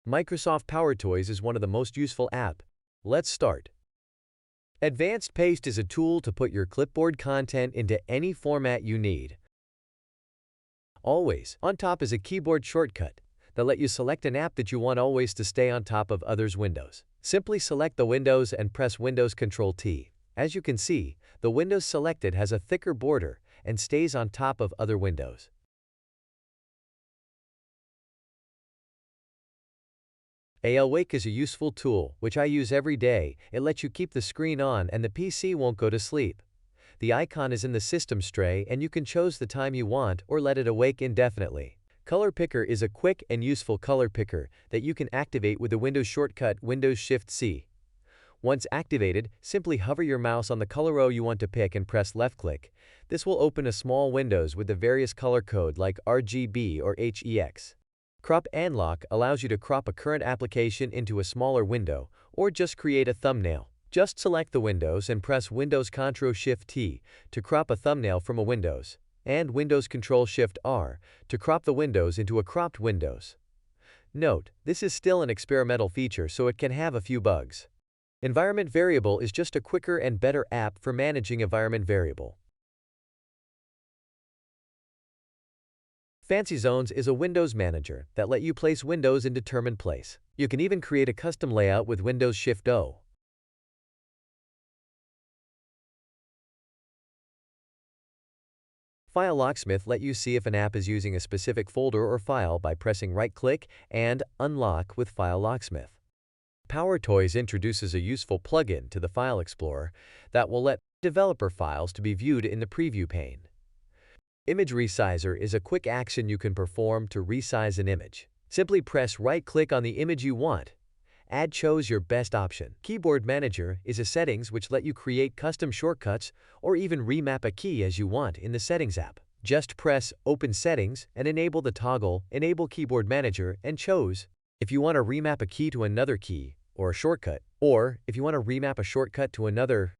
Microsoft PowerToys is one of the most useful apps. Let's start. Advanced Paste is a tool to put your clipboard content into any format you need. Always on top is a keyboard shortcut that lets you select an app that you want always to stay on top of others' windows. Simply select the windows and press Windows Ctrl+T. As you can see, the Windows selected has a thicker border and stays on top of other windows. Awake is a useful tool, which I use every day. It lets you keep the screen on and the PC won't go to sleep. The icon is in the system tray and you can choose the time you want or let it awake indefinitely. Color Picker is a quick and useful color picker that you can activate with the Windows shortcut Windows Shift-C. Once activated, simply hover your mouse on the color row you want to pick and press left-click. This will open a small windows with the various color code like RGB or HEX. Crop and Lock allows you to crop a current application into a smaller window or just create a thumbnail. Just select the windows and press Windows Ctrl+Shift+T to crop a thumbnail from a windows, and Windows Ctrl+Shift+R to crop the windows into a cropped windows. Note, this is still an experimental feature, so it can have a few bugs. Environment Variable is just a quicker and better app for managing environment variable. Fancy Zones is a Windows manager that lets you place windows in determined place. You can even create a custom layout with Windows Shift-O. File Locksmith lets you see if an app is using a specific folder or file by pressing right-click and Unlock with File Locksmith. PowerToys introduces a useful plugin to the File Explorer that will let developer files to be viewed in the preview pane. Image Resizer is a quick action you can perform to resize an image. Simply press right-click on the image you want. Choose your best option. Keyboard Manager is a settings which let you create custom shortcuts or even remap a key as you want in the Settings app. Just press Open Settings and enable the toggle Enable Keyboard Manager and choose if you want to remap a key to another key or a shortcut, or if you want to remap a shortcut to another.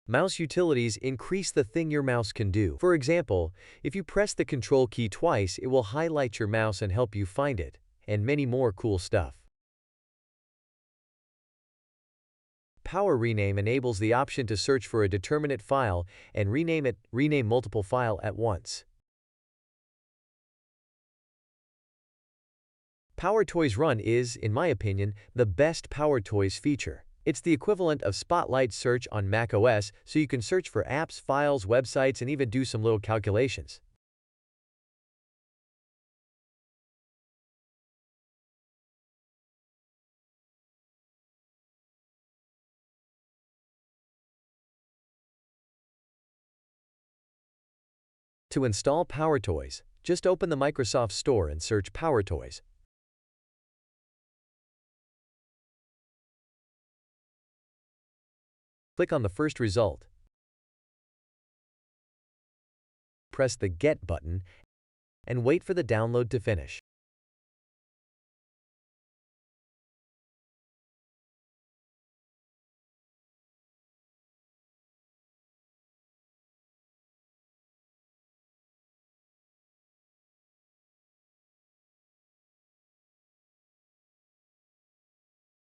Mouse utilities increase the thing your mouse can do. For example, if you press the Control key twice, it will highlight your mouse and help you find it, and many more cool stuff. Power Rename enables the option to search for a determinate file and rename multiple files at once. PowerToys Run is, in my opinion, the best PowerToys feature. It's the equivalent of Spotlight Search on macOS, so you can search for apps, files, websites, and even do some little calculations. To install PowerToys, just open the Microsoft Store and search PowerToys. Click on the first result. Press the Get button and wait for the download to finish.